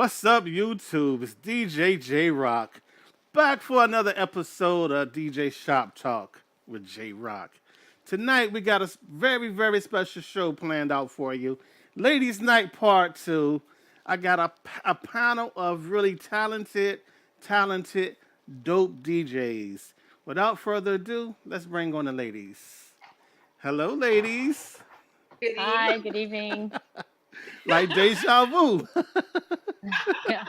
What's up, YouTube? It's DJ J Rock back for another episode of DJ Shop Talk with J Rock. Tonight we got a very special show planned out for you. Ladies Night Part 2. I got a panel of really talented, dope DJs. Without further ado, let's bring on the ladies. Hello, ladies. Good Hi, evening. good evening. Like deja vu. Yeah.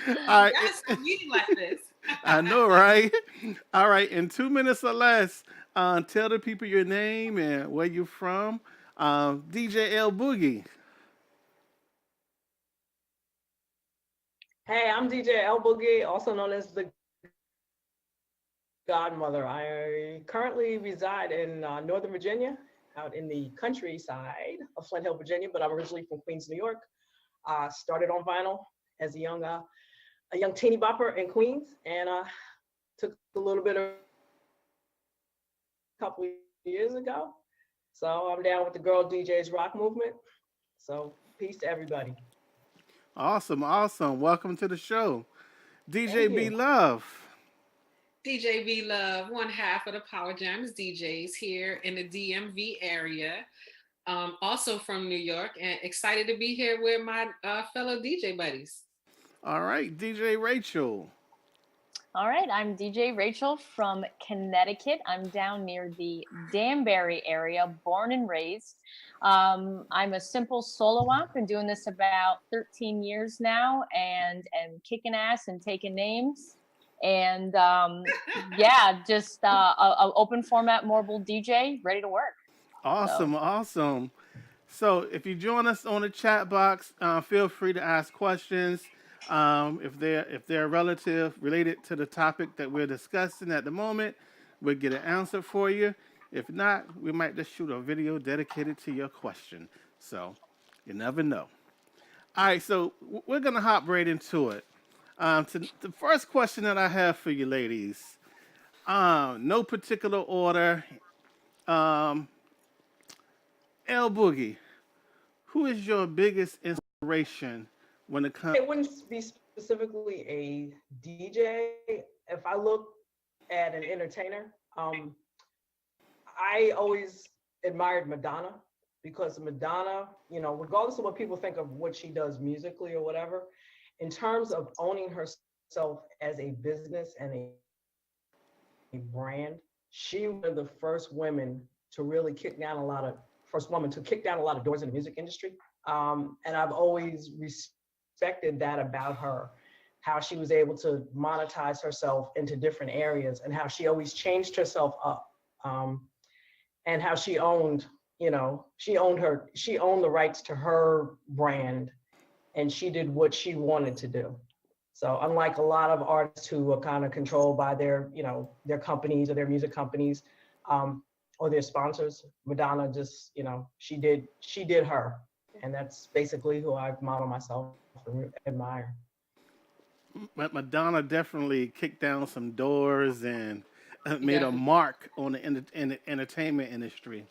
All right. Y'all stop meeting like this. I know, right? All right. In 2 minutes or less, tell the people your name and where you're from. DJ L Boogie. Hey, I'm DJ L Boogie, also known as the Godmother. I currently reside in Northern Virginia, out in the countryside of Flint Hill, Virginia, but I'm originally from Queens, New York. Started on vinyl as a young teeny bopper in Queens, and took a little bit of a couple of years ago. So I'm down with the Girl DJs Rock movement. So peace to everybody. Awesome. Welcome to the show. DJ Thank B you. Love. DJ V Love, one half of the Power Jams DJs here in the DMV area. Also from New York, and excited to be here with my fellow DJ buddies. All right. DJ Rachel. All right, I'm DJ Rachel from Connecticut. I'm down near the Danbury area, born and raised. I'm a simple solo act. Been doing this about 13 years now, and am kicking ass and taking names. And yeah, just a open format mobile DJ, ready to work. So Awesome. So if you join us on the chat box, feel free to ask questions. If they're related to the topic that we're discussing at the moment, we'll get an answer for you. If not, we might just shoot a video dedicated to your question. So you never know. All right, so we're gonna hop right into it. The first question that I have for you, ladies, no particular order. Um, L Boogie, who is your biggest inspiration when it comes? It wouldn't be specifically a DJ. If I look at an entertainer, I always admired Madonna because Madonna, regardless of what people think of what she does musically or whatever, in terms of owning herself as a business and a brand, she was the first woman to kick down a lot of doors in the music industry. And I've always respected that about her, how she was able to monetize herself into different areas and how she always changed herself up. And how she owned the rights to her brand, and she did what she wanted to do. So unlike a lot of artists who are kind of controlled by their companies or their music companies, or their sponsors, Madonna just, she did her. And that's basically who I model myself and admire. Madonna definitely kicked down some doors and made a Definitely, mark on in the entertainment industry.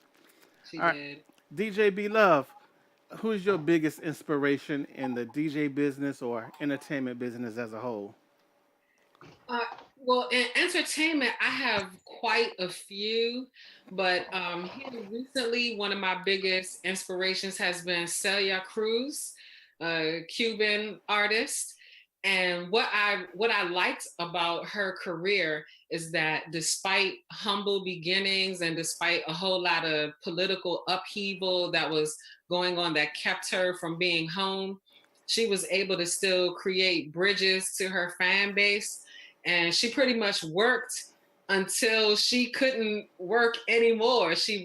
she All right, did. DJ B Love, who's your biggest inspiration in the DJ business or entertainment business as a whole? Uh, well, in entertainment, I have quite a few, but here recently, one of my biggest inspirations has been Celia Cruz, a Cuban artist. And what I liked about her career is that despite humble beginnings and despite a whole lot of political upheaval that was going on that kept her from being home, she was able to still create bridges to her fan base. And she pretty much worked until she couldn't work anymore. She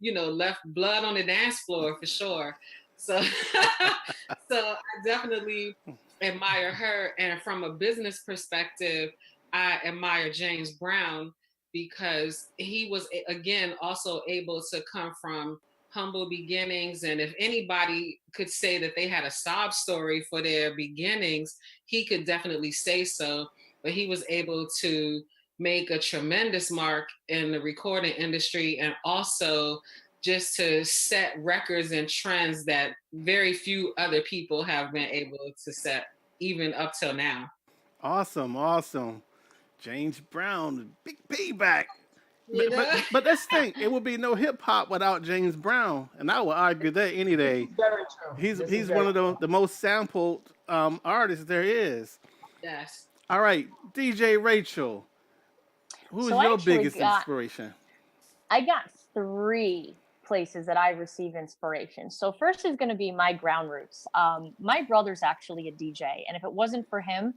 left blood on the dance floor for sure. So so I definitely admire her. And from a business perspective, I admire James Brown because he was again also able to come from humble beginnings. And if anybody could say that they had a sob story for their beginnings, he could definitely say so. But he was able to make a tremendous mark in the recording industry and also just to set records and trends that very few other people have been able to set even up till now. Awesome, awesome. James Brown, big payback. You know? But let's think, it would be no hip hop without James Brown, and I would argue that any day. Very true. He's one of the most sampled artists there is. Yes. All right, DJ Rachel, who is So I your actually biggest inspiration? I got 3 places that I receive inspiration. So first is going to be my ground roots. My brother's actually a DJ, and if it wasn't for him,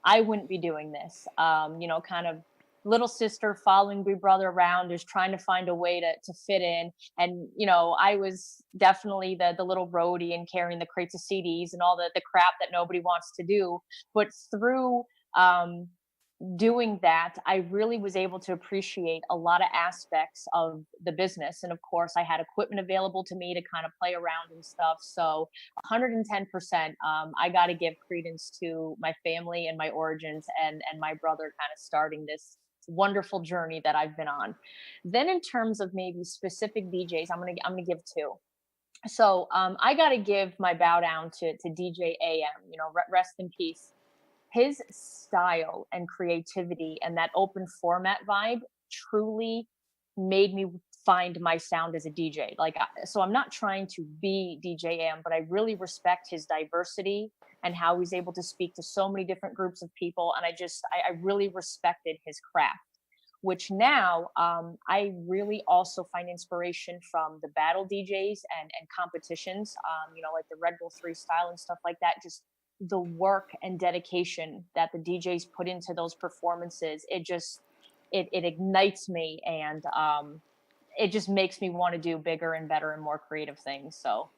I wouldn't be doing this. Kind of little sister following big brother around, is trying to find a way to fit in. And I was definitely the little roadie and carrying the crates of CDs and all the crap that nobody wants to do. But through doing that, I really was able to appreciate a lot of aspects of the business. And of course, I had equipment available to me to kind of play around and stuff. So 110%, I got to give credence to my family and my origins, and my brother kind of starting this wonderful journey that I've been on. Then in terms of maybe specific DJs, I'm gonna give 2. So I got to give my bow down to DJ AM, rest in peace. His style and creativity and that open format vibe truly made me find my sound as a DJ. So I'm not trying to be DJ AM, but I really respect his diversity and how he's able to speak to so many different groups of people. And I really respected his craft, which now I really also find inspiration from the battle DJs and competitions, like the Red Bull 3 style and stuff like that. Just the work and dedication that the DJs put into those performances, it ignites me, and it just makes me want to do bigger and better and more creative things. So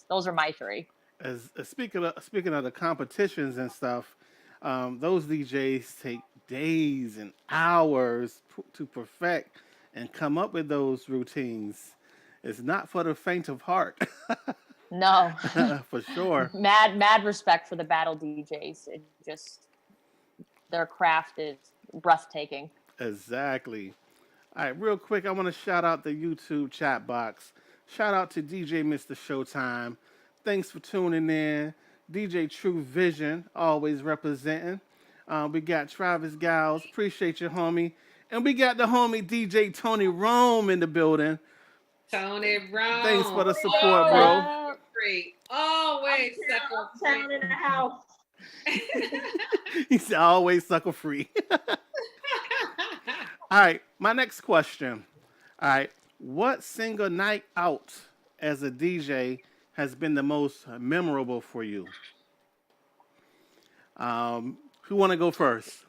those are my 3. As speaking of the competitions and stuff, those DJs take days and hours to perfect and come up with those routines. It's not for the faint of heart. No. For sure. Mad respect for the battle DJs. It just, their craft is breathtaking. Exactly. All right, real quick, I want to shout out the YouTube chat box. Shout out to DJ Mr. Showtime. Thanks for tuning in. DJ True Vision, always representing. We got Travis Giles. Appreciate you, homie. And we got the homie DJ Tony Rome in the building. Tony Rome. Thanks for the support, bro. Free. Always sucker free. Town in the house. He said always sucker free. All right, my next question. All right, what single night out as a DJ has been the most memorable for you? Who want to go first?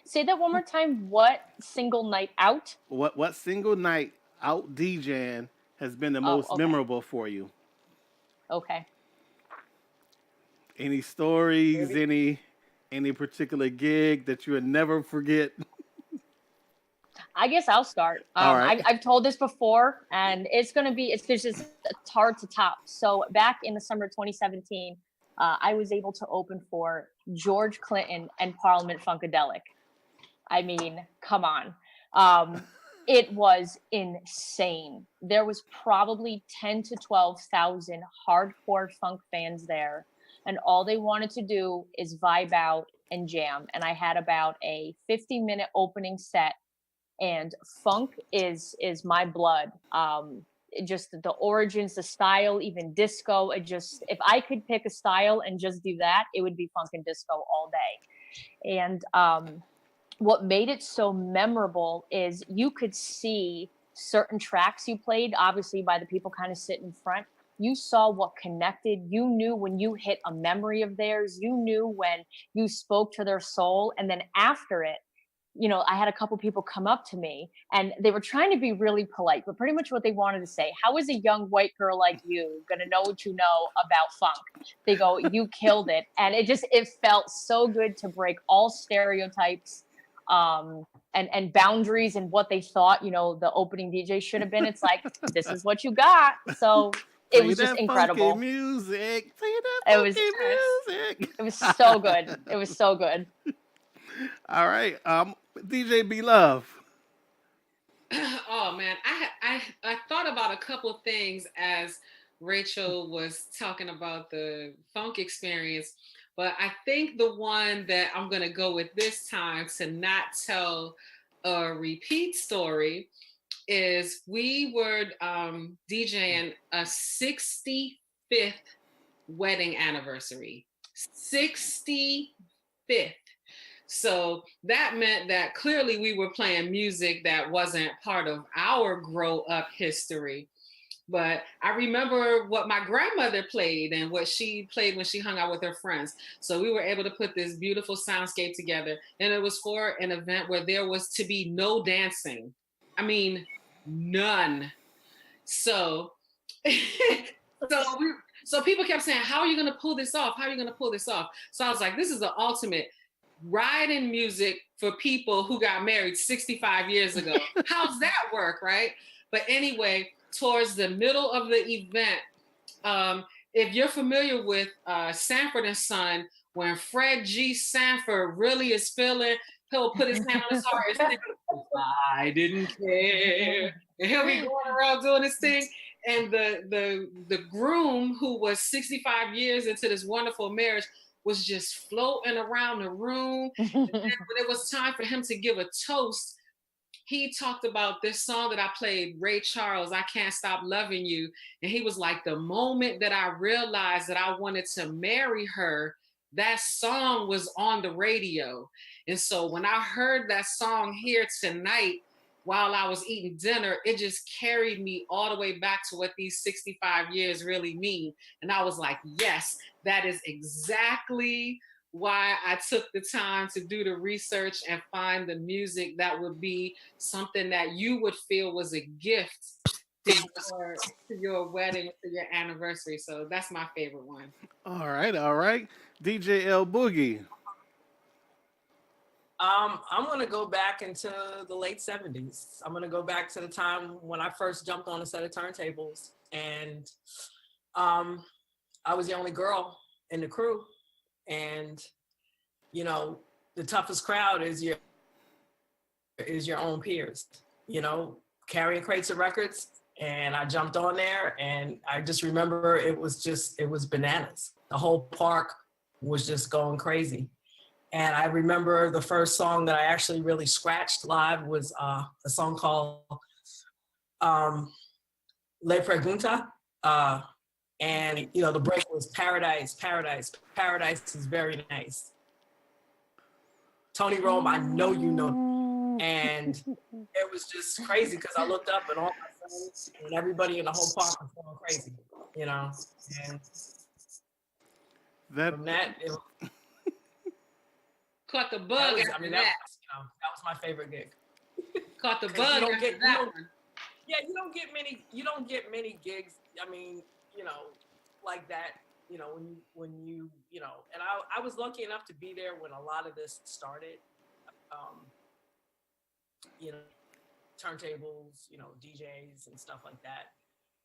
Say that one more time. What single night out? What single night out DJing has been the most memorable for you? Okay. Any stories? Any particular gig that you would never forget? I guess I'll start. All right. I've told this before, and it's hard to top. So back in the summer of 2017, I was able to open for George Clinton and Parliament Funkadelic. I mean, come on. It was insane. There was probably 10 to 12,000 hardcore funk fans there, and all they wanted to do is vibe out and jam. And I had about a 50-minute opening set, and funk is my blood. Just the origins, the style, even disco. If I could pick a style and just do that, it would be funk and disco all day. And what made it so memorable is you could see certain tracks you played, obviously by the people kind of sitting in front. You saw what connected. You knew when you hit a memory of theirs. You knew when you spoke to their soul. And then after it, I had a couple people come up to me, and they were trying to be really polite, but pretty much what they wanted to say, how is a young white girl like you going to know what you know about funk? They go, you killed it. And it felt so good to break all stereotypes and boundaries and what they thought, the opening DJ should have been. It's like, this is what you got. So it was just incredible. Music. It was so good. It was so good. All right. DJ B Love. Oh man, I thought about a couple things as Rachel was talking about the funk experience, but I think the one that I'm gonna go with this time to not tell a repeat story is we were DJing a 65th wedding anniversary. 65th. So that meant that clearly we were playing music that wasn't part of our grow up history. But I remember what my grandmother played and what she played when she hung out with her friends. So we were able to put this beautiful soundscape together. And it was for an event where there was to be no dancing. I mean, none. So so we, so people kept saying, how are you going to pull this off? How are you going to pull this off? So I was like, this is the ultimate riding music for people who got married 65 years ago. How's that work, right? But anyway, towards the middle of the event, if you're familiar with Sanford and Son, when Fred G. Sanford really is feeling, he'll put his hand on his heart and say, I didn't care. And he'll be going around doing this thing. And the groom, who was 65 years into this wonderful marriage, was just floating around the room. And then when it was time for him to give a toast, he talked about this song that I played, Ray Charles, I Can't Stop Loving You. And he was like, the moment that I realized that I wanted to marry her, that song was on the radio. And so when I heard that song here tonight, while I was eating dinner, it just carried me all the way back to what these 65 years really mean. And I was like, yes, that is exactly why I took the time to do the research and find the music that would be something that you would feel was a gift to your wedding, to your anniversary. So that's my favorite one. All right, all right. DJ L Boogie. I'm gonna go back into the late 70s. I'm gonna go back to the time when I first jumped on a set of turntables, and I was the only girl in the crew. And you know, the toughest crowd is your own peers. You know, carrying crates of records, and I jumped on there, and I just remember it was bananas. The whole park was just going crazy. And I remember the first song that I actually really scratched live was a song called Le Pregunta. And, you know, the break was Paradise, Paradise, Paradise is very nice. Tony Rome, I know you know. And it was just crazy because I looked up and all my friends and everybody in the whole park was going crazy, you know. And from that, it was, Caught the bug. that was my favorite gig. Caught the bug. Yeah, you don't get many gigs. I mean, you know, like that. You know, when you know, and I was lucky enough to be there when a lot of this started. You know, turntables, you know, DJs and stuff like that.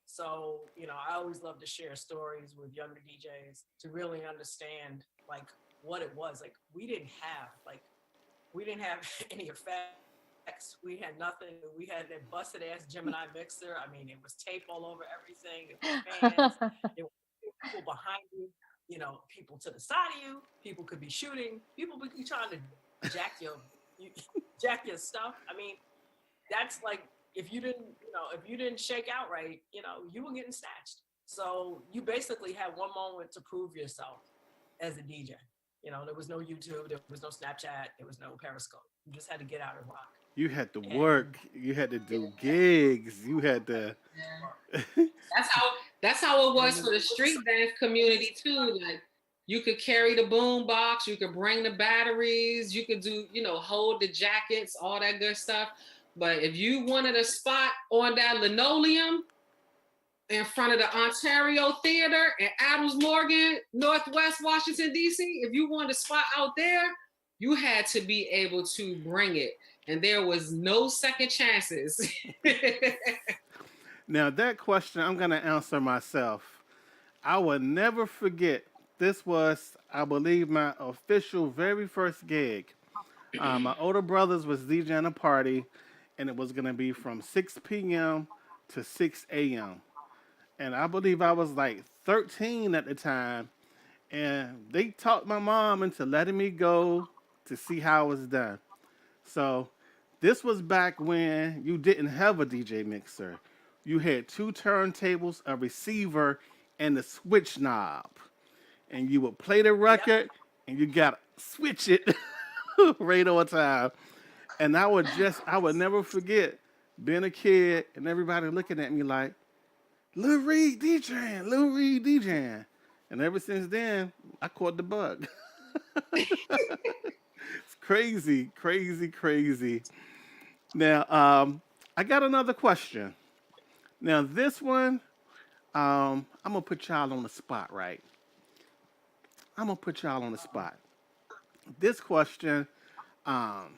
So, you know, I always love to share stories with younger DJs to really understand like what it was. Like we didn't have any effects. We had nothing. We had that busted ass Gemini mixer. I mean, it was tape all over everything. It was fans. There were people behind you, you know, people to the side of you. People could be shooting. People could be trying to jack your stuff. I mean, that's like if you didn't shake out right, you know, you were getting snatched. So you basically had one moment to prove yourself as a DJ. You know, there was no YouTube, there was no Snapchat, there was no Periscope. You just had to get out and rock. You had to work. You had to do gigs. You had to. That's how it was for the street dance community too. Like you could carry the boom box, you could bring the batteries, you could do, you know, hold the jackets, all that good stuff. But if you wanted a spot on that linoleum in front of the Ontario Theater in Adams Morgan, Northwest Washington, D.C., if you wanted a spot out there, you had to be able to bring it. And there was no second chances. Now, that question I'm going to answer myself. I will never forget. This was, I believe, my official very first gig. My older brothers was DJing a party, and it was going to be from 6 p.m. to 6 a.m. And I believe I was like 13 at the time, and they talked my mom into letting me go to see how it was done. So this was back when you didn't have a DJ mixer. You had two turntables, a receiver, and a switch knob. And you would play the Yep. record and you gotta switch it right on time. And I would never forget being a kid and everybody looking at me like, Lil Reed DJing, Lil Reed DJing. And ever since then, I caught the bug. It's crazy, crazy, crazy. Now, I got another question. Now, this one, I'm gonna put y'all on the spot, right? I'm gonna put y'all on the spot. This question, um,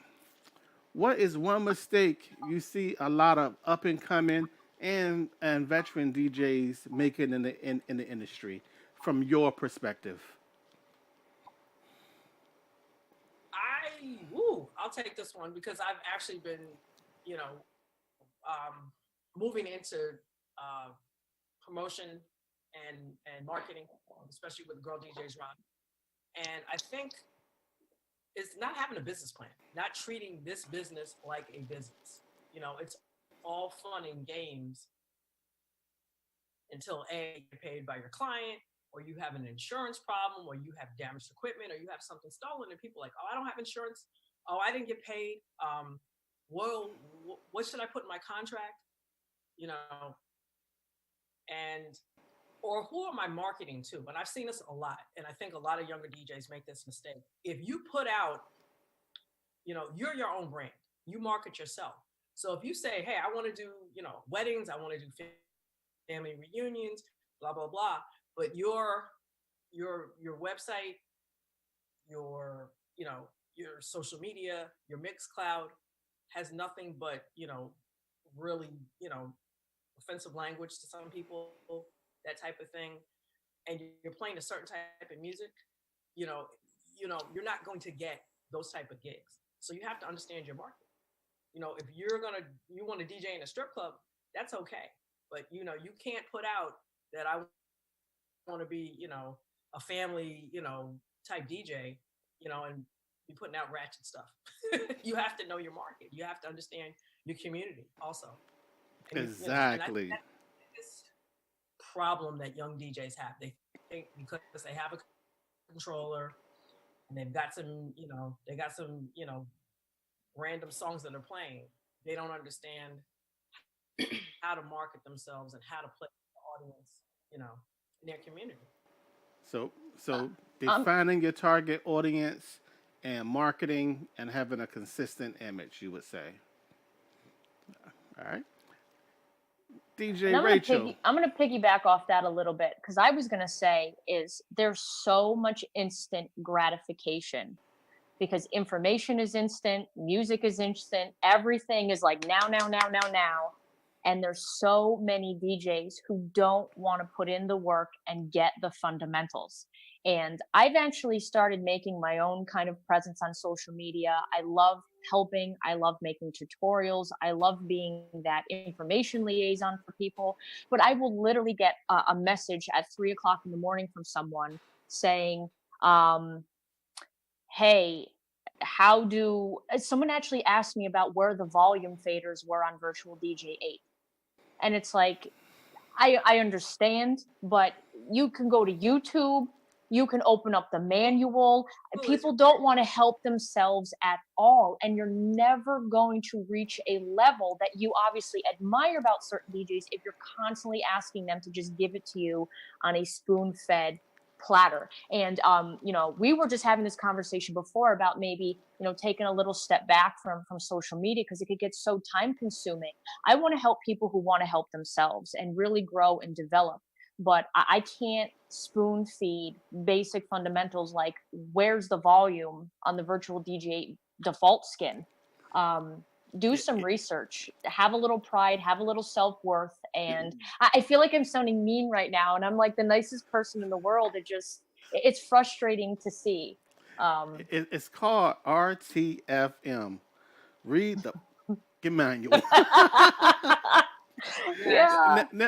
what is one mistake you see a lot of up and coming and veteran DJs making in the industry, from your perspective? I'll take this one because I've actually been, you know, moving into uh, promotion and marketing, especially with Girl DJs Rock. And I think it's not having a business plan, not treating this business like a business. It's all fun and games until A, you're paid by your client, or you have an insurance problem, or you have damaged equipment, or you have something stolen, and people are like, oh, I don't have insurance. Oh, I didn't get paid. Well, what should I put in my contract? You know, and or who am I marketing to? And I've seen this a lot, and I think a lot of younger DJs make this mistake. If you put out, you're your own brand. You market yourself. So if you say, hey, I want to do, weddings, I want to do family reunions, blah blah blah, but your website, your your social media, your Mixcloud has nothing but really offensive language to some people, that type of thing, and you're playing a certain type of music, you're not going to get those type of gigs. So you have to understand your market. If you want to DJ in a strip club, that's okay, but you can't put out that I want to be a family type DJ, and be putting out ratchet stuff. You have to know your market. You have to understand your community also. And I think Exactly. that's the biggest problem that young DJs have. They think because they have a controller and they got some random songs that are playing, they don't understand how to market themselves and how to play the audience, in their community. So Um, defining your target audience and marketing and having a consistent image, you would say. All right. DJ And Rachel. I'm gonna piggyback off that a little bit because I was gonna say is there's so much instant gratification because information is instant, music is instant, everything is like now, now, now, now, now. And there's so many DJs who don't want to put in the work and get the fundamentals. And I've actually started making my own kind of presence on social media. I love helping. I love making tutorials. I love being that information liaison for people. But I will literally get a message at 3 o'clock in the morning from someone saying, um, hey, how do someone actually asked me about where the volume faders were on virtual DJ 8, and it's like I understand, but you can go to YouTube, you can open up the manual. Who is People don't want to help themselves at all, and you're never going to reach a level that you obviously admire about certain DJs if you're constantly asking them to just give it to you on a spoon-fed platter. And we were just having this conversation before about maybe taking a little step back from social media because it could get so time consuming. I want to help people who want to help themselves and really grow and develop, but I can't spoon feed basic fundamentals like where's the volume on the virtual DJ default skin. um, do It, some it, research, have a little pride, have a little self-worth. And I feel like I'm sounding mean right now, and I'm like the nicest person in the world. It's frustrating to see. um, it's called RTFM. Read the Get manual. Yeah. And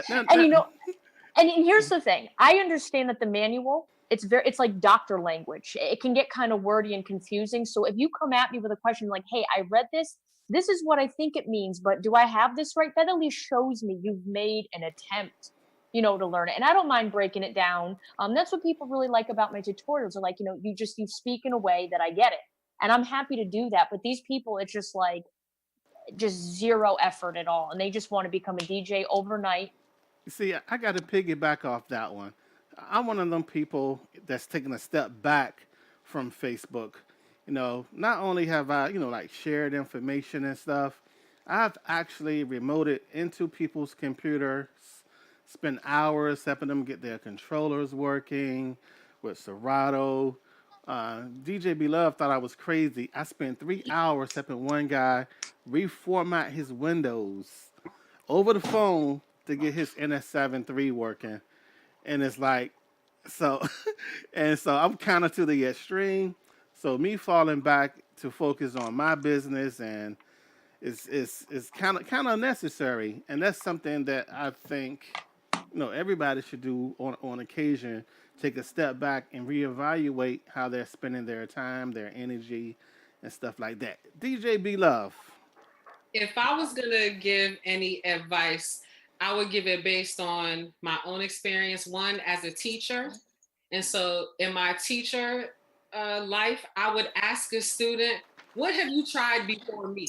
and here's the thing. I understand that the manual, it's like doctor language. It can get kind of wordy and confusing. So if you come at me with a question like, "Hey, I read this. This is what I think it means, but do I have this right?" That at least shows me you've made an attempt, to learn it. And I don't mind breaking it down. That's what people really like about my tutorials. Are like, you speak in a way that I get it. And I'm happy to do that. But these people, it's just like just zero effort at all. And they just want to become a DJ overnight. See, I got to piggyback off that one. I'm one of them people that's taking a step back from Facebook. Not only have I, like shared information and stuff, I've actually remoted into people's computers, spent hours helping them get their controllers working with Serato. DJ Beloved thought I was crazy. I spent 3 hours helping one guy reformat his Windows over the phone to get his NS7 III working. And it's like, so, and so I'm kind of to the extreme. So me falling back to focus on my business and is kind of necessary. And that's something that I think, everybody should do on occasion. Take a step back and reevaluate how they're spending their time, their energy, and stuff like that. DJ B Love. If I was gonna give any advice, I would give it based on my own experience. One, as a teacher, and so in my teacher life, I would ask a student, "What have you tried before me?"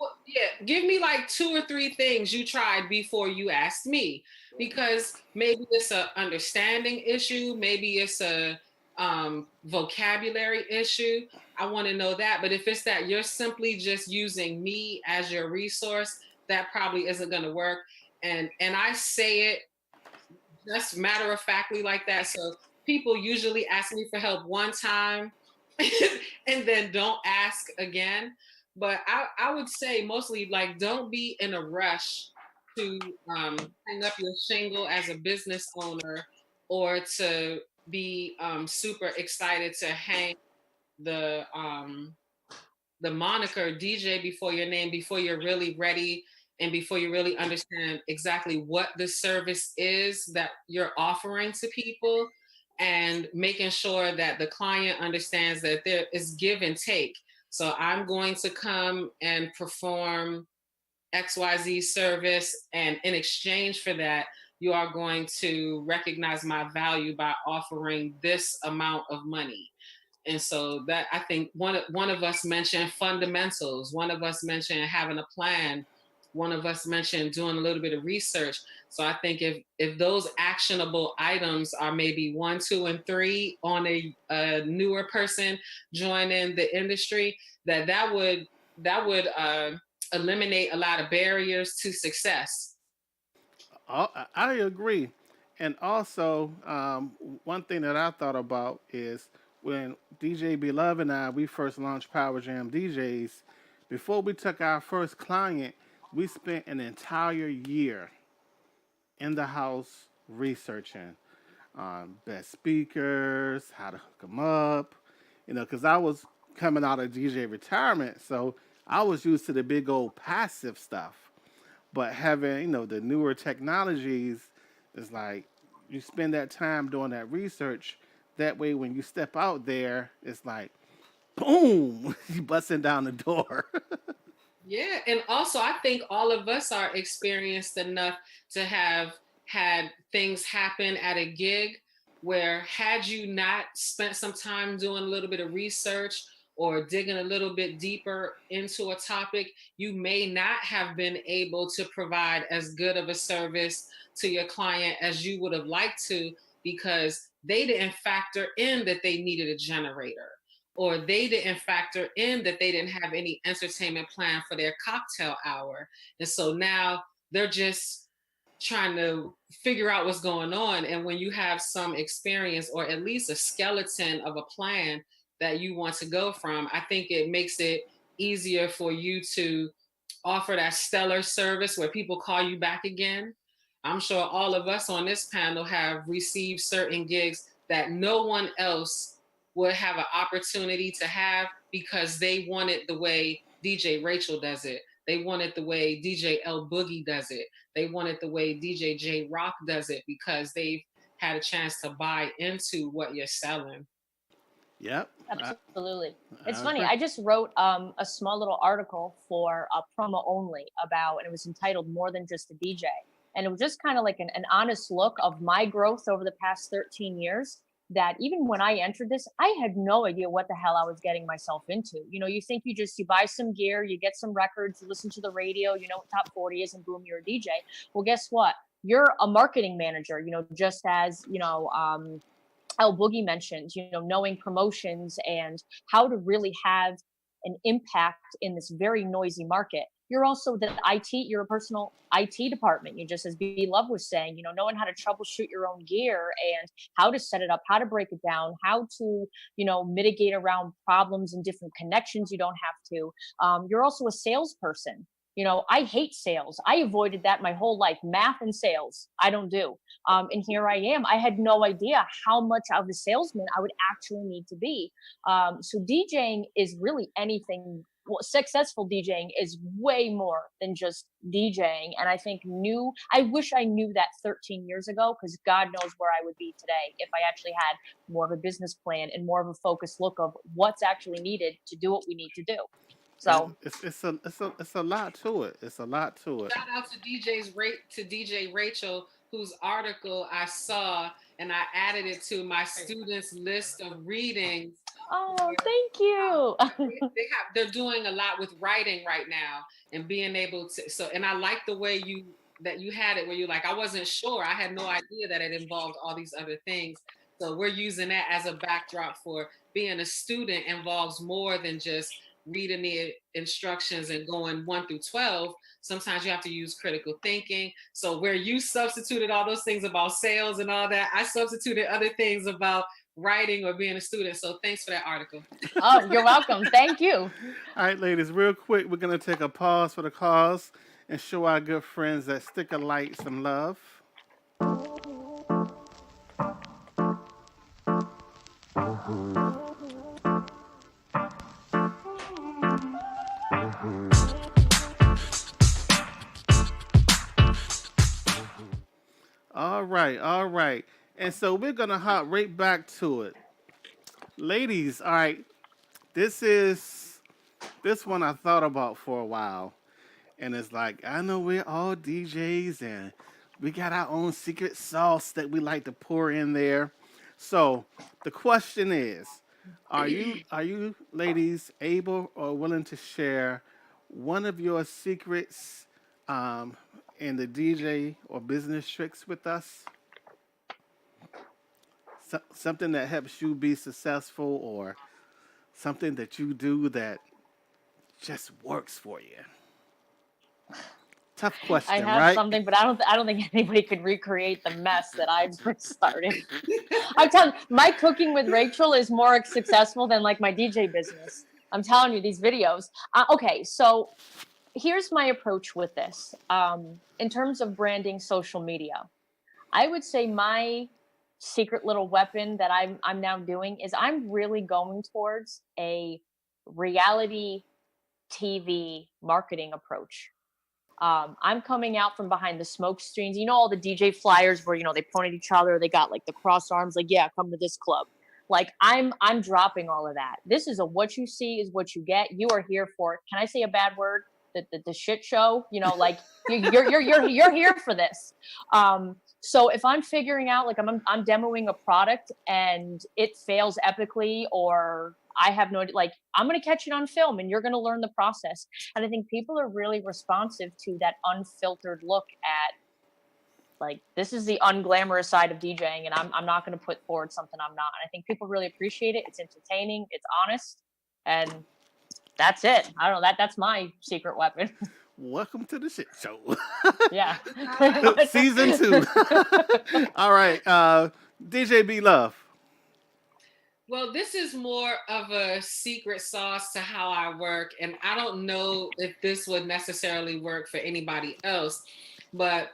Well, yeah, give me like 2 or 3 things you tried before you asked me, because maybe it's a understanding issue, maybe it's a vocabulary issue. I want to know that. But if it's that you're simply just using me as your resource, that probably isn't going to work. And I say it just matter of factly like that. So people usually ask me for help one time and then don't ask again. But I would say mostly like don't be in a rush to hang up your shingle as a business owner, or to be super excited to hang the moniker DJ before your name, before you're really ready and before you really understand exactly what the service is that you're offering to people, and making sure that the client understands that there is give and take. So I'm going to come and perform XYZ service, and in exchange for that, you are going to recognize my value by offering this amount of money. And so that, I think one of us mentioned fundamentals, one of us mentioned having a plan, one of us mentioned doing a little bit of research. So I think if those actionable items are maybe 1, 2, and 3 on a newer person joining the industry, that would eliminate a lot of barriers to success. I agree. And also, one thing that I thought about is when DJ Beloved and I, we first launched Power Jam DJs, before we took our first client, we spent an entire year in the house researching best speakers, how to hook them up, because I was coming out of DJ retirement, so I was used to the big old passive stuff. But having, the newer technologies is like you spend that time doing that research. That way, when you step out there, it's like, boom, you busting down the door. Yeah, and also I think all of us are experienced enough to have had things happen at a gig where, had you not spent some time doing a little bit of research or digging a little bit deeper into a topic, you may not have been able to provide as good of a service to your client as you would have liked to, because they didn't factor in that they needed a generator, or they didn't factor in that they didn't have any entertainment plan for their cocktail hour. And so now they're just trying to figure out what's going on. And when you have some experience, or at least a skeleton of a plan that you want to go from, I think it makes it easier for you to offer that stellar service where people call you back again. I'm sure all of us on this panel have received certain gigs that no one else would have an opportunity to have, because they want it the way DJ Rachel does it. They want it the way DJ L Boogie does it. They want it the way DJ J Rock does it because they've had a chance to buy into what you're selling. Yep. Absolutely. I It's funny. agree. I just wrote a small little article for promo only about, and it was entitled More Than Just a DJ. And it was just kind of like an honest look of my growth over the past 13 years. That even when I entered this, I had no idea what the hell I was getting myself into. You know, you think you buy some gear, you get some records, you listen to the radio, you know what top 40 is, and boom, you're a DJ. Well, guess what? You're a marketing manager, you know, just as, you know, L Boogie mentioned, you know, knowing promotions and how to really have an impact in this very noisy market. You're also the you're a personal IT department. You just, as B Love was saying, you know, knowing how to troubleshoot your own gear and how to set it up, how to break it down, how to, you know, mitigate around problems and different connections you don't have to. You're also a salesperson. You know, I hate sales. I avoided that my whole life. Math and sales, I don't do. And here I am. I had no idea how much of a salesman I would actually need to be. So DJing is really anything. Well, successful DJing is way more than just DJing. And I think I wish I knew that 13 years ago, because God knows where I would be today if I actually had more of a business plan and more of a focused look of what's actually needed to do what we need to do. So It's a lot to it. It's a lot to it. Shout out to DJ Rachel, whose article I saw and I added it to my students' list of readings. oh, thank you. They're doing a lot with writing right now and being able to. So, and I like the way you had it where you're like, I wasn't sure. I had no idea that it involved all these other things. So we're using that as a backdrop for being a student involves more than just reading the instructions and going 1 through 12. Sometimes you have to use critical thinking. So where you substituted all those things about sales and all that, I substituted other things about writing or being a student. So thanks for that article. Oh, you're welcome. Thank you. All right, ladies, real quick, we're going to take a pause for the cause and show our good friends at Sticker Light some love. All right. And so we're going to hop right back to it. Ladies, all right, this one I thought about for a while. And it's like, I know we're all DJs and we got our own secret sauce that we like to pour in there. So the question is, are you ladies able or willing to share one of your secrets in the DJ or business tricks with us? Something that helps you be successful, or something that you do that just works for you? Tough question, I have right? something, but I don't think anybody could recreate the mess that I've started. I'm telling you, my cooking with Rachel is more successful than like my DJ business. I'm telling you, these videos. Okay, so here's my approach with this. In terms of branding social media, I would say my secret little weapon that I'm now doing is I'm really going towards a reality TV marketing approach. I'm coming out from behind the smoke screens. You know, all the DJ flyers where, you know, they point at each other, they got like the cross arms, like, yeah, come to this club. Like I'm dropping all of that. This is what you see is what you get. You are here for it. Can I say a bad word? The shit show, you know, like you're here for this. So if I'm figuring out, like I'm demoing a product and it fails epically, or I have no, like, I'm going to catch it on film and you're going to learn the process. And I think people are really responsive to that unfiltered look at, like, this is the unglamorous side of DJing, and I'm not going to put forward something I'm not. And I think people really appreciate it. It's entertaining, it's honest, and that's it. I don't know, that's my secret weapon. Welcome to the shit show. Yeah. Season 2. All right. DJ B Love. Well, this is more of a secret sauce to how I work. And I don't know if this would necessarily work for anybody else, but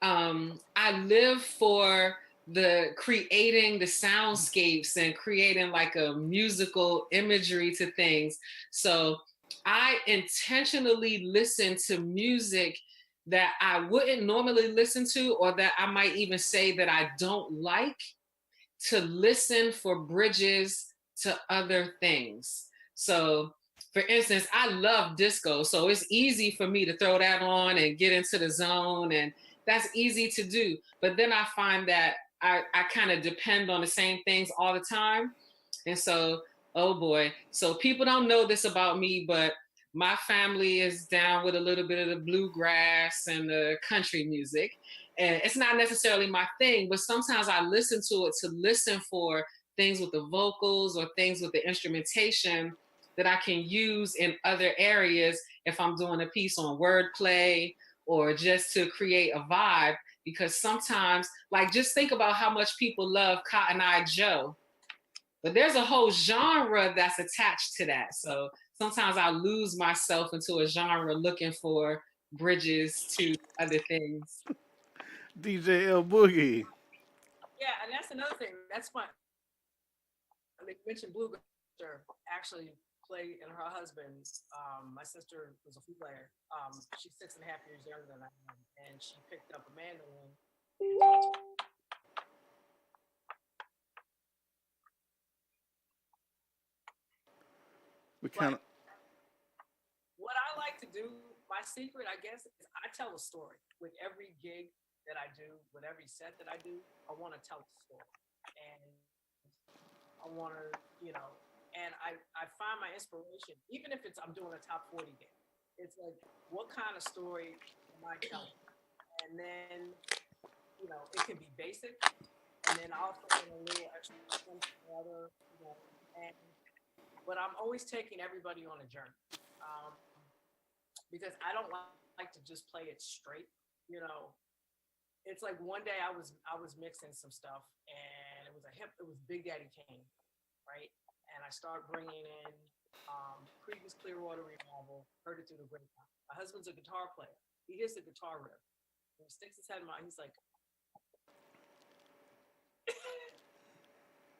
I live for the creating the soundscapes and creating like a musical imagery to things. So I intentionally listen to music that I wouldn't normally listen to, or that I might even say that I don't like, to listen for bridges to other things. So, for instance, I love disco, so it's easy for me to throw that on and get into the zone, and that's easy to do. But then I find that I kind of depend on the same things all the time. And so, oh boy. So people don't know this about me, but my family is down with a little bit of the bluegrass and the country music. And it's not necessarily my thing, but sometimes I listen to it to listen for things with the vocals or things with the instrumentation that I can use in other areas if I'm doing a piece on wordplay or just to create a vibe. Because sometimes, like, just think about how much people love Cotton Eye Joe, but there's a whole genre that's attached to that. So sometimes I lose myself into a genre looking for bridges to other things. DJ L Boogie. Yeah, and that's another thing. That's my, they mentioned bluegrass. Actually played in her husband's. My sister was a flute player. She's 6.5 years younger than I am, and she picked up a mandolin. We kind of. What I like to do, my secret, I guess, is I tell a story with every gig that I do, with every set that I do. I want to tell a story, and I want to, and I find my inspiration, even if it's I'm doing a top 40 gig. It's like, what kind of story am I telling? And then, it can be basic, and then I'll throw in a little extra something or other, and but I'm always taking everybody on a journey, because I don't like to just play it straight. It's like one day I was mixing some stuff, and it was Big Daddy Kane, right? And I started bringing in previous Clearwater Revival, Heard It Through the Grapevine. My husband's a guitar player. He hits the guitar riff. He sticks his head in mine. He's like,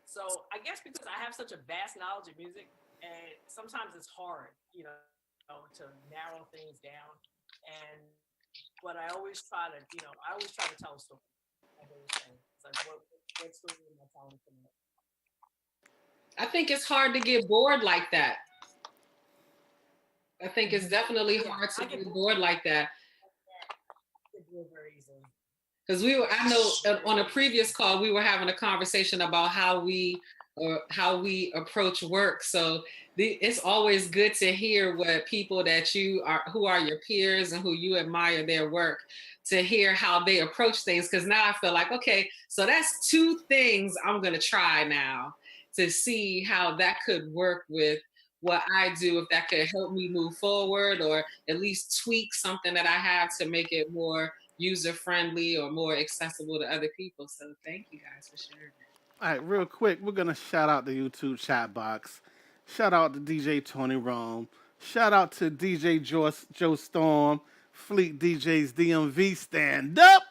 so I guess because I have such a vast knowledge of music, and sometimes it's hard, to narrow things down. But I always try to, tell a story. Like I was saying, it's like, what story am I telling tonight? I think it's hard to get bored like that. I think it's definitely hard to get bored like that. Get bored very easily. Because I know on a previous call, we were having a conversation about how we approach work. So it's always good to hear what people who are your peers and who you admire their work, to hear how they approach things. Because now I feel like, okay, so that's 2 things I'm going to try now to see how that could work with what I do, if that could help me move forward or at least tweak something that I have to make it more user-friendly or more accessible to other people. So thank you guys for sharing. All right, real quick, we're gonna shout out the YouTube chat box. Shout out to DJ Tony Rome. Shout out to DJ Joe Storm, Fleet DJs DMV Stand Up.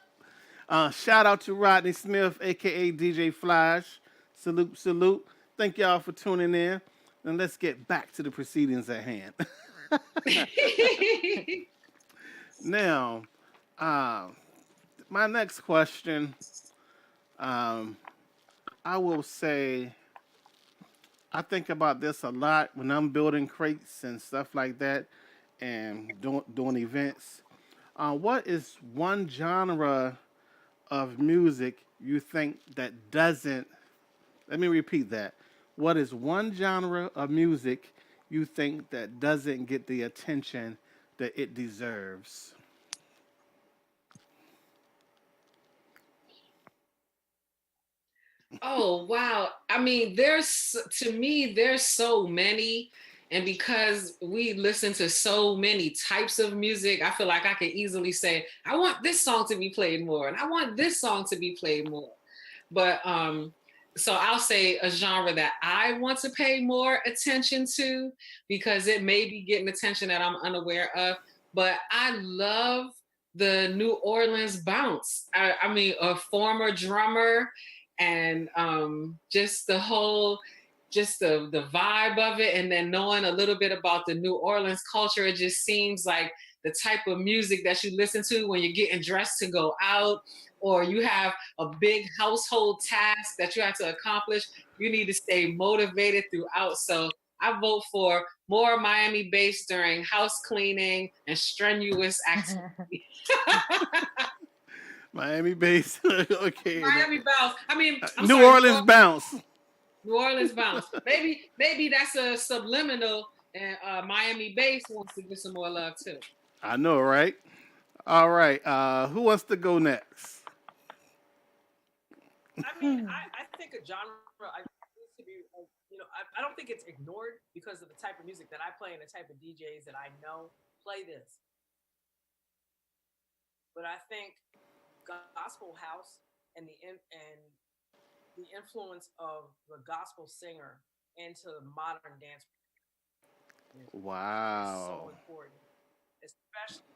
Shout out to Rodney Smith, aka DJ Flash. Salute, salute. Thank y'all for tuning in. And let's get back to the proceedings at hand. Now, my next question, I will say, I think about this a lot when I'm building crates and stuff like that and doing events. What is one genre of music you think that doesn't, let me repeat that. What is one genre of music you think that doesn't get the attention that it deserves? Oh, wow. I mean, to me, there's so many. And because we listen to so many types of music, I feel like I could easily say, I want this song to be played more, and I want this song to be played more. But so I'll say a genre that I want to pay more attention to because it may be getting attention that I'm unaware of. But I love the New Orleans bounce. I mean, a former drummer, and just the whole, just the vibe of it, and then knowing a little bit about the New Orleans culture, it just seems like the type of music that you listen to when you're getting dressed to go out, or you have a big household task that you have to accomplish. You need to stay motivated throughout. So I vote for more Miami bass during house cleaning and strenuous activity. Miami bass. Okay. Miami bounce. I mean, I'm New sorry, Orleans bounce. New Orleans bounce. Maybe that's a subliminal, and Miami bass wants to get some more love too. I know, right? All right. Who wants to go next? I mean, I think a genre, needs to be, I don't think it's ignored because of the type of music that I play and the type of DJs that I know play this. But I think gospel house and the influence of the gospel singer into modern dance music is so Wow. important, especially,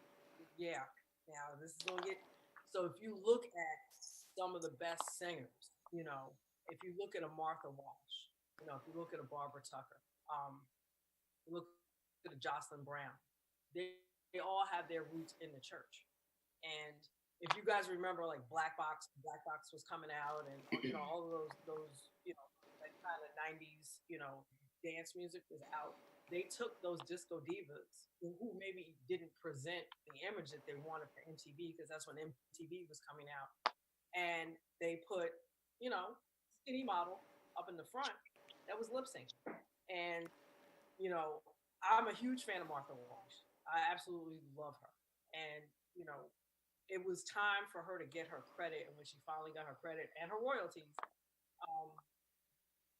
yeah. Now this is gonna get, so if you look at some of the best singers, if you look at a Martha Wash, if you look at a Barbara Tucker, look at a Jocelyn Brown, they all have their roots in the church. And if you guys remember, like Black Box was coming out, and all of those that kind of 90s dance music was out. They took those disco divas who maybe didn't present the image that they wanted for MTV, because that's when MTV was coming out, and they put skinny model up in the front that was lip sync. And I'm a huge fan of Martha Wash. I absolutely love her, and it was time for her to get her credit. And when she finally got her credit and her royalties,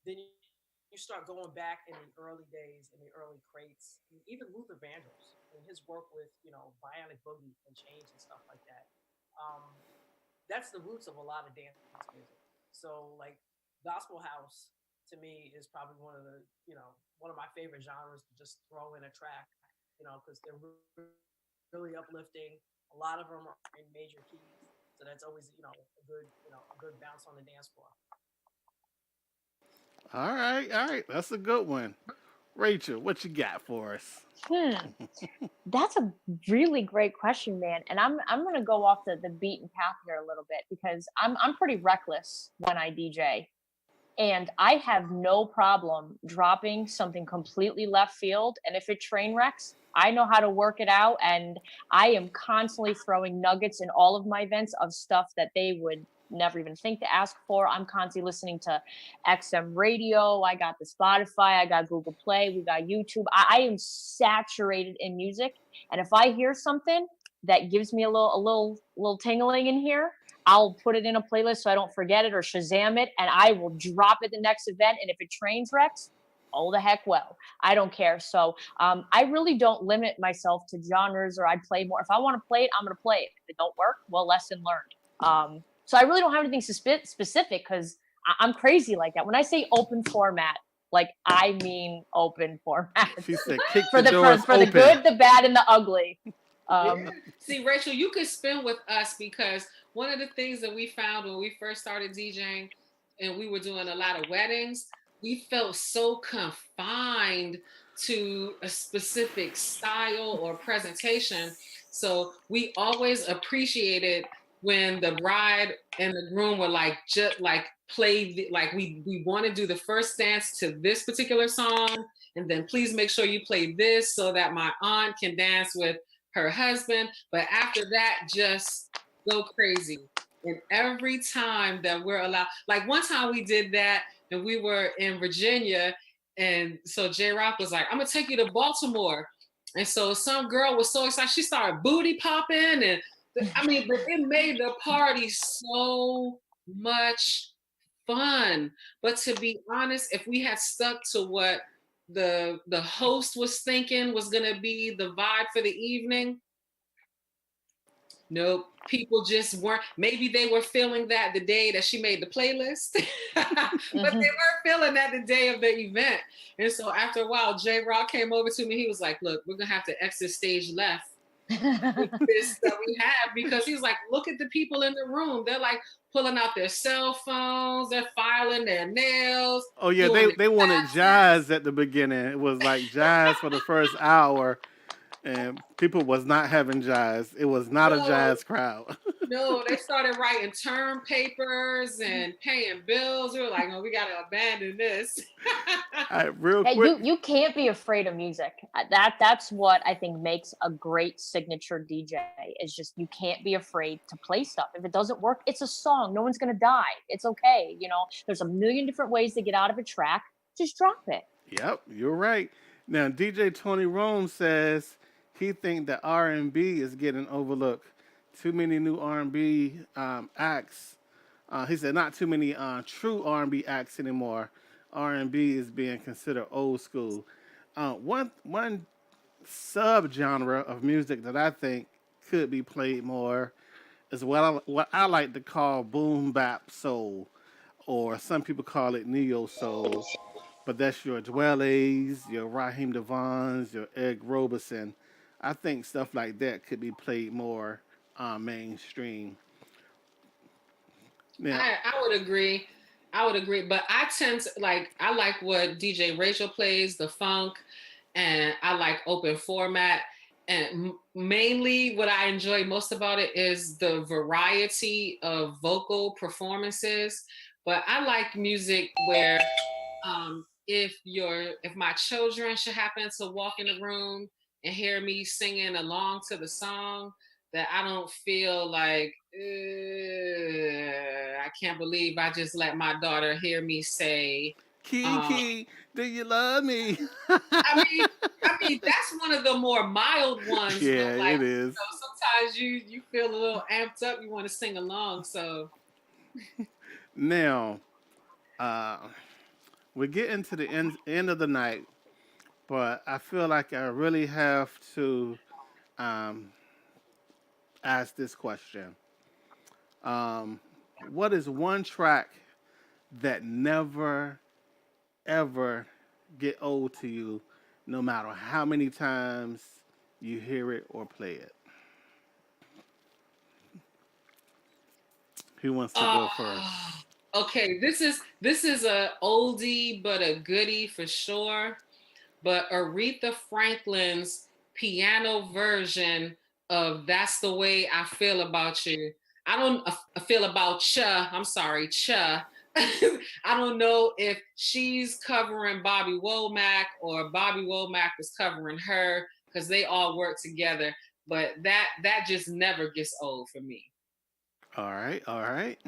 then you start going back in the early days, in the early crates, and even Luther Vandross and his work with Bionic Boogie and Change and stuff like that. That's the roots of a lot of dance music. So like gospel house to me is probably one of my favorite genres to just throw in a track, because they're really uplifting. A lot of them are in major keys, so that's always a good bounce on the dance floor. All right. All right. That's a good one. Rachel, what you got for us? That's a really great question, man. And I'm gonna go off the beaten path here a little bit, because I'm pretty reckless when I DJ. And I have no problem dropping something completely left field. And if it train wrecks, I know how to work it out. And I am constantly throwing nuggets in all of my events of stuff that they would never even think to ask for. I'm constantly listening to XM radio. I got the Spotify, I got Google Play, we got YouTube. I am saturated in music. And if I hear something that gives me a little tingling in here, I'll put it in a playlist so I don't forget it, or Shazam it, and I will drop it the next event. And if it trains wrecks, oh the heck well, I don't care. So I really don't limit myself to genres, or I play more. If I want to play it, I'm going to play it. If it don't work, well, lesson learned. So I really don't have anything specific, because I'm crazy like that. When I say open format, like I mean open format. She said, "Kick for the the doors for the open." good, the bad, and the ugly. See, Rachel, you could spin with us, because one of the things that we found when we first started DJing and we were doing a lot of weddings, we felt so confined to a specific style or presentation. So we always appreciated when the bride and the groom were like, just like play, like we want to do the first dance to this particular song, and then please make sure you play this so that my aunt can dance with her husband. But after that, just go crazy. And every time that we're allowed, like one time we did that and we were in Virginia, and so J Rock was like, I'm gonna take you to Baltimore. And so some girl was so excited, she started booty popping, and I mean, but it made the party so much fun. But to be honest, if we had stuck to what the host was thinking was gonna be the vibe for the evening, nope. People just weren't. Maybe they were feeling that the day that she made the playlist, but they weren't feeling that the day of the event. And so after a while, J Rock came over to me. He was like, "Look, we're gonna have to exit stage left this that we have, because he's like, look at the people in the room. They're like pulling out their cell phones, they're filing their nails. Oh yeah, doing they wanted their jazz at the beginning. It was like jazz for the first hour, and people was not having jazz. It was not a no, jazz crowd. no, they started writing term papers and paying bills. We were like, no, we got to abandon this. All right, real Hey, quick. you can't be afraid of music. That's what I think makes a great signature DJ, is just you can't be afraid to play stuff. If it doesn't work, it's a song. No one's gonna die. It's okay. You know, there's a million different ways to get out of a track. Just drop it. Yep, you're right. Now DJ Tony Rome says he think that R&B is getting overlooked. Too many new R&B acts. He said not too many true R&B acts anymore. R&B is being considered old school. One subgenre of music that I think could be played more is what I like to call boom bap soul, or some people call it neo soul. But that's your Dwellers, your Raheem Devons, your Eric Roberson. I think stuff like that could be played more mainstream. Now, I would agree. I would agree. But I tend to like, I like what DJ Rachel plays, the funk, and I like open format. And mainly what I enjoy most about it is the variety of vocal performances. But I like music where if my children should happen to walk in the room and hear me singing along to the song, that I don't feel like I can't believe I just let my daughter hear me say, Kiki, do you love me? I mean, that's one of the more mild ones. Yeah, But like, it is. sometimes you feel a little amped up, you want to sing along. So Now, we're getting to the end of the night, but I feel like I really have to um, ask this question. Um, what is one track that never, ever get old to you, no matter how many times you hear it or play it? Who wants to go first? okay, this is a oldie but a goodie for sure. But Aretha Franklin's piano version of "That's the Way I Feel About You." I feel about cha. I'm sorry, cha. I don't know if she's covering Bobby Womack or Bobby Womack is covering her, because they all work together. But that just never gets old for me. All right, all right.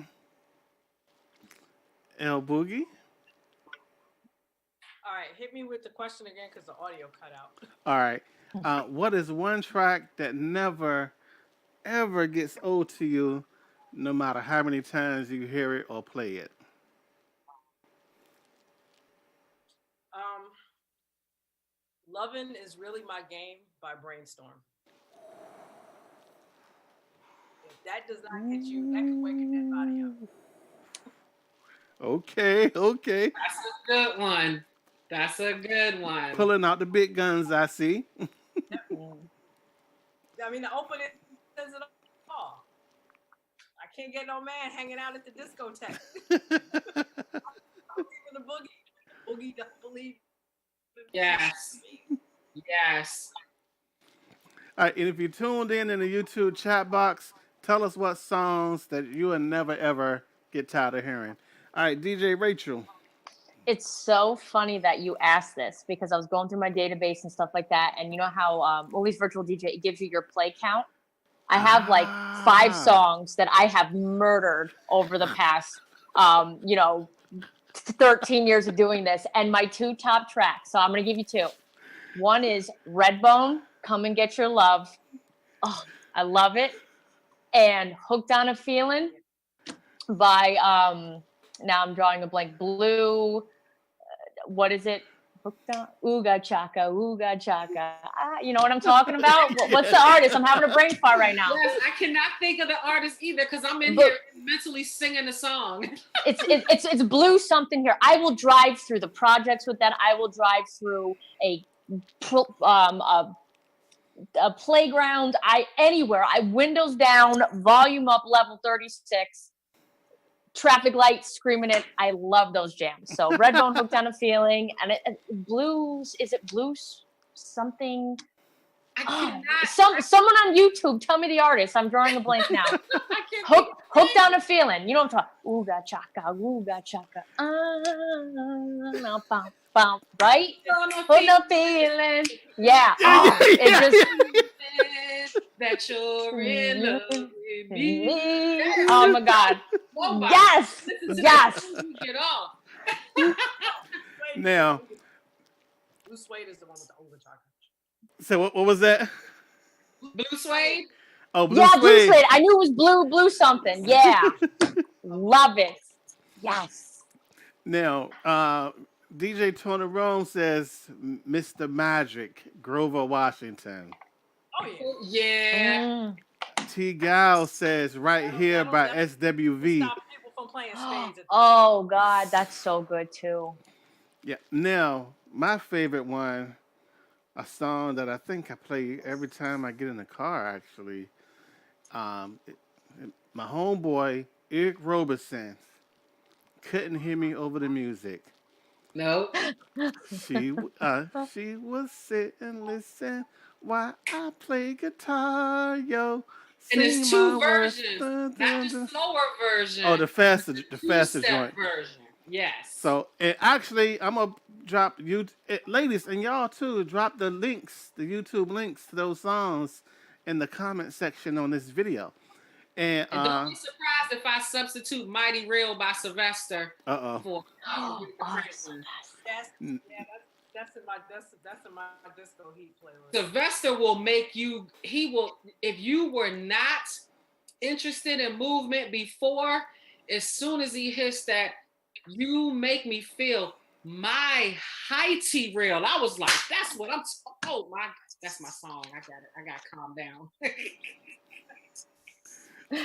L Boogie. All right, hit me with the question again because the audio cut out. All right. What is one track that never, ever gets old to you, no matter how many times you hear it or play it? Lovin' is Really My Game by Brainstorm. If that does not hit you, that could wake a dead body up. Okay, okay. That's a good one. That's a good one. Pulling out the big guns, I see. I mean, the opening says it all. I can't get no man hanging out at the discotheque. Even the boogie. Boogie don't believe. Yes. Yes. All right, and if you tuned in the YouTube chat box, tell us what songs that you will never, ever get tired of hearing. All right, DJ Rachel. It's so funny that you asked this, because I was going through my database and stuff like that. And you know how, at least Virtual DJ, it gives you your play count. I have like 5 songs that I have murdered over the past, 13 years of doing this. And my 2 top tracks. So I'm going to give you 2. One is Redbone, Come and Get Your Love. Oh, I love it. And Hooked on a Feeling by, now I'm drawing a blank, Blue. What is it? Hooked on Ooga Chaka, Ooga Chaka. You know what I'm talking about? What's the artist? I'm having a brain fart right now. Yes, I cannot think of the artist either, because I'm in here mentally singing the song. It's Blue something here. I will drive through the projects with that. I will drive through a a playground, anywhere. Windows down, volume up, level 36. Traffic lights screaming it. I love those jams. So Redbone, Hooked on a Feeling, and Blues. Is it Blues something? I cannot. Someone on YouTube, tell me the artist. I'm drawing a blank now. I can't Hooked on a Feeling. You know what I'm talking? Ooga chaka. Right? Hooked on a Feeling. Yeah. It just. That you're in love with me. Oh my God. Yes. Yes. Get off. Now, Blue Suede is the one with the Ooga Chaka. so what was that? Blue Suede? Oh, Blue Yeah, Suede. Blue Suede. I knew it was blue something. Yeah. Love it. Yes. Now, DJ Tony Rome says Mr. Magic, Grover, Washington. Oh yeah. Yeah. T. Gal says Right Here by SWV. Stop people from playing spades. Oh God, that's so good too. Yeah. Now, my favorite one, a song that I think I play every time I get in the car, actually. My homeboy, Eric Roberson, Couldn't Hear Me Over the Music. No. She was sitting, listen while I play guitar, yo. And there's Sing two my words. versions, not the slower version. Oh, the faster two-step joint. version. Yes. So, and actually, I'm gonna drop you, ladies, and y'all too. Drop the links, the YouTube links to those songs in the comment section on this video. And don't be surprised if I substitute "Mighty Real" by Sylvester for. That's in my disco heat playlist. Sylvester will make you. He will. If you were not interested in movement before, as soon as he hits that, you make me feel my heighty real. I was like, that's what I'm. Oh my, that's my song. I got it. I got to calm down.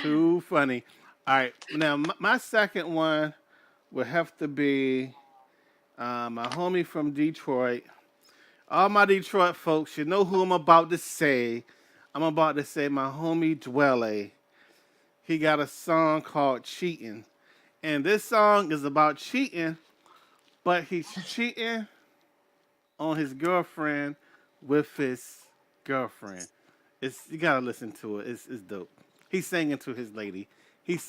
Too funny. All right, now my second one would have to be my homie from Detroit. All my Detroit folks, you know who I'm about to say. I'm about to say my homie Dwelle. He got a song called Cheating. And this song is about cheating, but he's cheating on his girlfriend with his girlfriend. You gotta listen to it. It's dope. He's singing to his lady. He's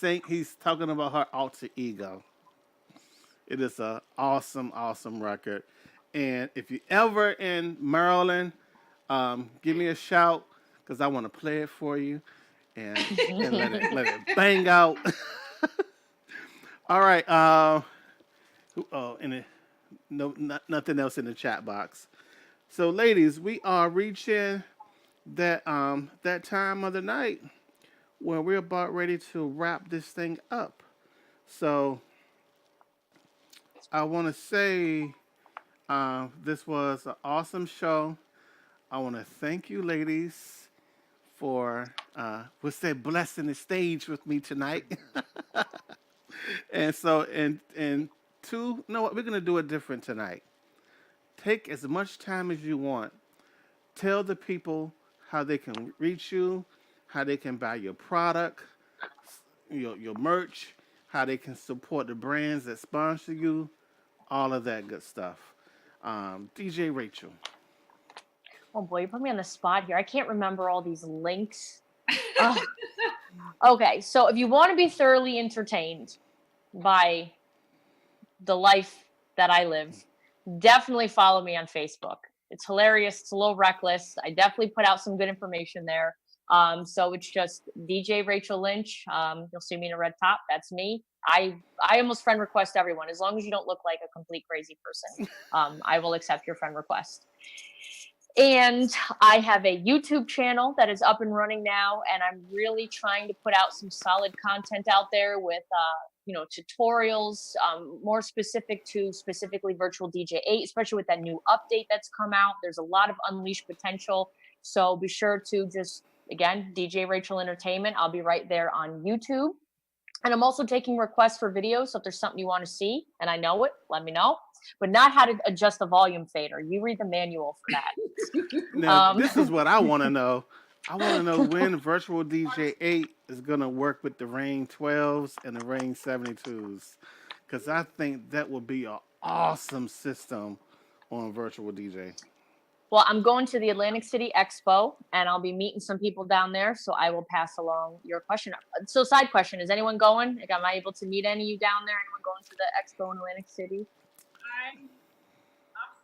talking about her alter ego. It is an awesome, awesome record. And if you ever in Maryland, give me a shout because I want to play it for you and let it bang out. All right. Nothing else in the chat box. So, ladies, we are reaching that time of the night where we're about ready to wrap this thing up. So, I want to say this was an awesome show. I want to thank you, ladies, for blessing the stage with me tonight. And so, and two, you know what? We're gonna do it different tonight. Take as much time as you want. Tell the people how they can reach you, how they can buy your product, your merch, how they can support the brands that sponsor you, all of that good stuff. DJ Rachel. Oh boy, you put me on the spot here. I can't remember all these links. Okay, so if you want to be thoroughly entertained by the life that I live, definitely follow me on Facebook. It's hilarious. It's a little reckless. I definitely put out some good information there. So it's just DJ Rachel Lynch. You'll see me in a red top. That's me. I almost friend request everyone. As long as you don't look like a complete crazy person, I will accept your friend request. And I have a YouTube channel that is up and running now, and I'm really trying to put out some solid content out there with, tutorials, more specific to specifically Virtual DJ 8, especially with that new update that's come out. There's a lot of unleashed potential. So be sure to just, again, DJ Rachel Entertainment. I'll be right there on YouTube. And I'm also taking requests for videos. So if there's something you want to see and I know it, let me know. But not how to adjust the volume fader. You read the manual for that. Now, this is what I want to know. I want to know when Virtual DJ 8 is going to work with the Ring 12s and the Ring 72s. Because I think that would be an awesome system on Virtual DJ. Well, I'm going to the Atlantic City Expo and I'll be meeting some people down there. So I will pass along your question. So side question, is anyone going? Like, am I able to meet any of you down there? Anyone going to the expo in Atlantic City? I'm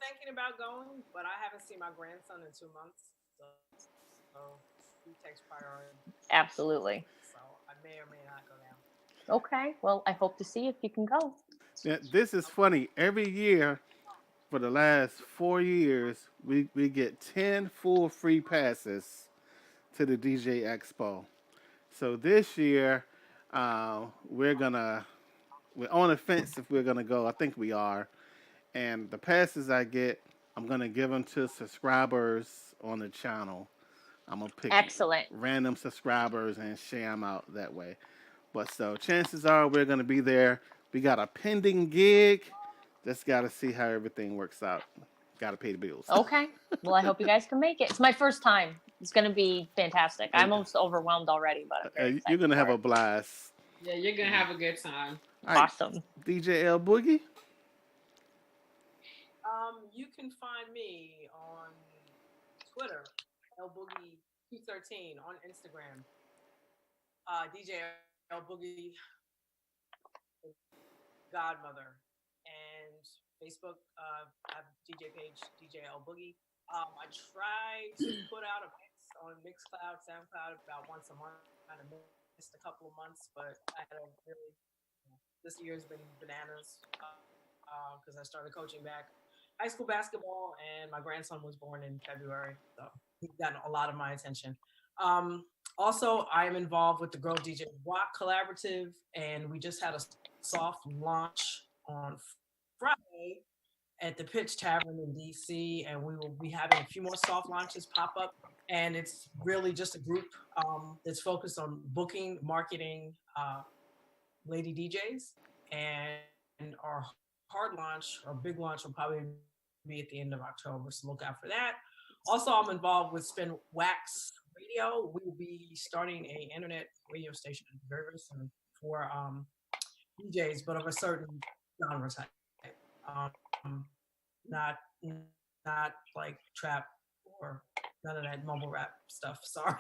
thinking about going, but I haven't seen my grandson in 2 months. So he takes priority. Absolutely. So I may or may not go down. Okay. Well, I hope to see if you can go. Now, this is funny. Every year for the last 4 years, we get 10 full free passes to the DJ Expo. So this year, we're on the fence if we're gonna go. I think we are. And the passes I get, I'm gonna give them to subscribers on the channel. I'm gonna pick Excellent. random subscribers and share them out that way. But so chances are we're gonna be there. We got a pending gig. Just gotta see how everything works out. Gotta pay the bills. Okay. Well, I hope you guys can make it. It's my first time. It's going to be fantastic. I'm almost overwhelmed already, but I'm very excited You're gonna have for a blast. Yeah, you're gonna have a good time. All right, Awesome. DJ L Boogie. You can find me on Twitter, L Boogie 213, on Instagram, DJ L Boogie Godmother, and Facebook. I have DJ page, DJ L Boogie. I try to put out a mix on Mixcloud, SoundCloud about once a month. Kind of missed a couple of months, but I had a really this year's been bananas because I started coaching back high school basketball, and my grandson was born in February, so he's gotten a lot of my attention. Also, I am involved with the Girl DJ Rock Collaborative, and we just had a soft launch on Friday at the Pitch Tavern in DC, and we will be having a few more soft launches pop up. And it's really just a group that's focused on booking, marketing lady DJs. And our hard launch or big launch will probably be at the end of October, so look out for that. Also, I'm involved with Spin Wax Radio. We will be starting an internet radio station very, very soon for DJs, but of a certain genre type. Not like trap or none of that mumble rap stuff. Sorry.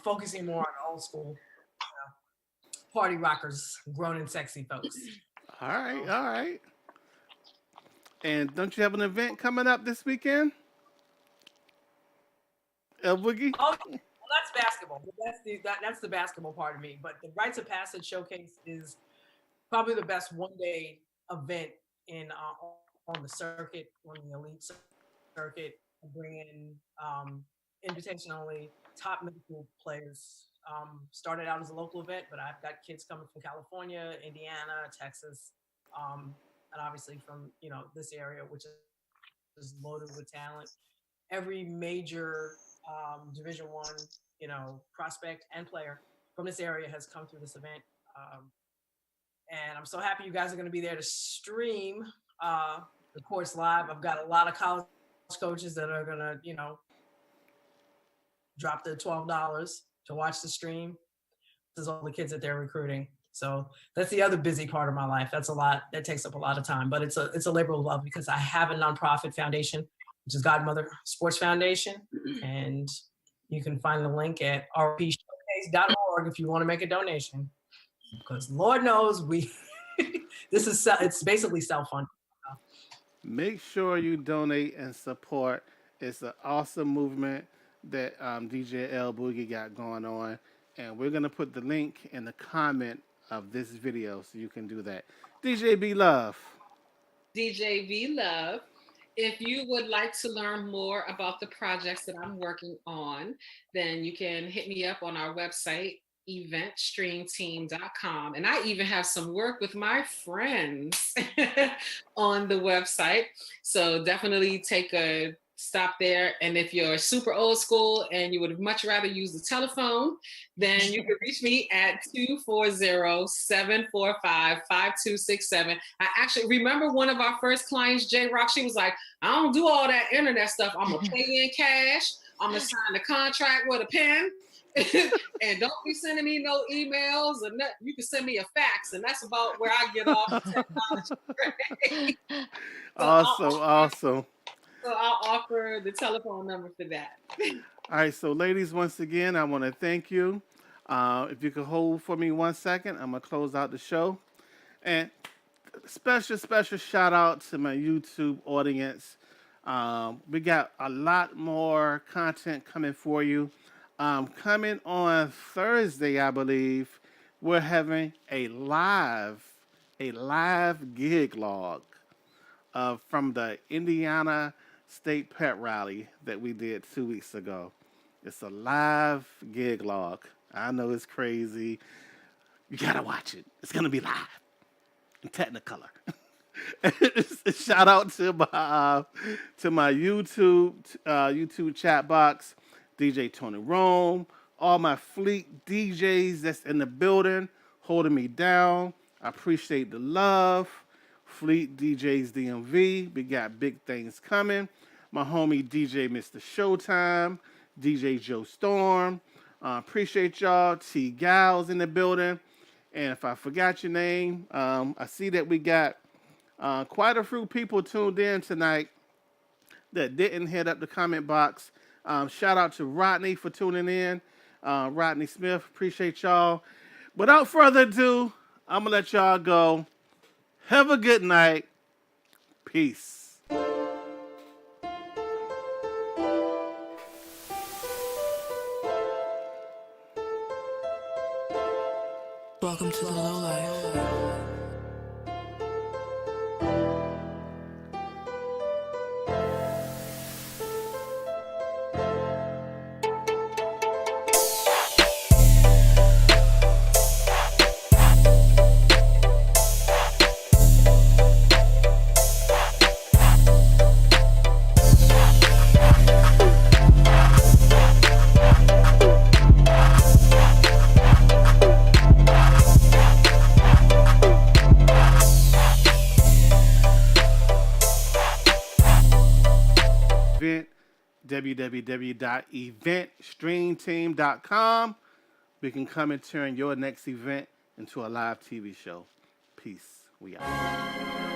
Focusing more on old school party rockers, grown and sexy folks. All right. And don't you have an event coming up this weekend? El Boogie? Oh, well, that's basketball. That's the basketball part of me. But the Rites of Passage Showcase is probably the best one-day event in on the circuit, on the elite circuit. Bring in invitation only top middle school players. Started out as a local event, but I've got kids coming from California, Indiana, Texas, and obviously from this area, which is loaded with talent. Every major Division I, prospect and player from this area has come through this event, and I'm so happy you guys are going to be there to stream the course live. I've got a lot of college coaches that are going to, drop their $12 to watch the stream. This is all the kids that they're recruiting. So that's the other busy part of my life. That's a lot. That takes up a lot of time, but it's a labor of love because I have a nonprofit foundation, which is Godmother Sports Foundation. And you can find the link at rpshowcase.org if you want to make a donation, because Lord knows it's basically self-funded. Make sure you donate and support. It's an awesome movement that DJ L Boogie got going on. And we're going to put the link in the comment of this video so you can do that. DJ B Love. DJ V Love. If you would like to learn more about the projects that I'm working on, then you can hit me up on our website, eventstreamteam.com. And I even have some work with my friends on the website. So definitely take a stop there. And if you're super old school and you would much rather use the telephone, then you can reach me at 240-745-5267. I actually remember one of our first clients, J Rock, she was like, I don't do all that internet stuff. I'm gonna pay you in cash. I'm gonna sign the contract with a pen. And don't be sending me no emails, and you can send me a fax, and that's about where I get off technology. Awesome. So I'll offer the telephone number for that. All right, so ladies, once again, I want to thank you. If you could hold for me 1 second, I'm gonna close out the show. And special shout out to my YouTube audience. We got a lot more content coming for you. Coming on Thursday, I believe, we're having a live gig log from the Indiana State Pet Rally that we did 2 weeks ago. It's a live gig log. I know it's crazy. You gotta watch it. It's gonna be live in Technicolor. Shout out to my YouTube chat box, DJ Tony Rome, all my fleet DJs that's in the building holding me down. I appreciate the love. Fleet DJs DMV, we got big things coming. My homie DJ Mr. Showtime, DJ Joe Storm. Appreciate y'all. T Gals in the building. And if I forgot your name, I see that we got quite a few people tuned in tonight that didn't hit up the comment box. Shout out to Rodney for tuning in. Rodney Smith, appreciate y'all. Without further ado, I'm going to let y'all go. Have a good night. Peace. Welcome to the low life. www.eventstreamteam.com. We can come and turn your next event into a live TV show. Peace. We out.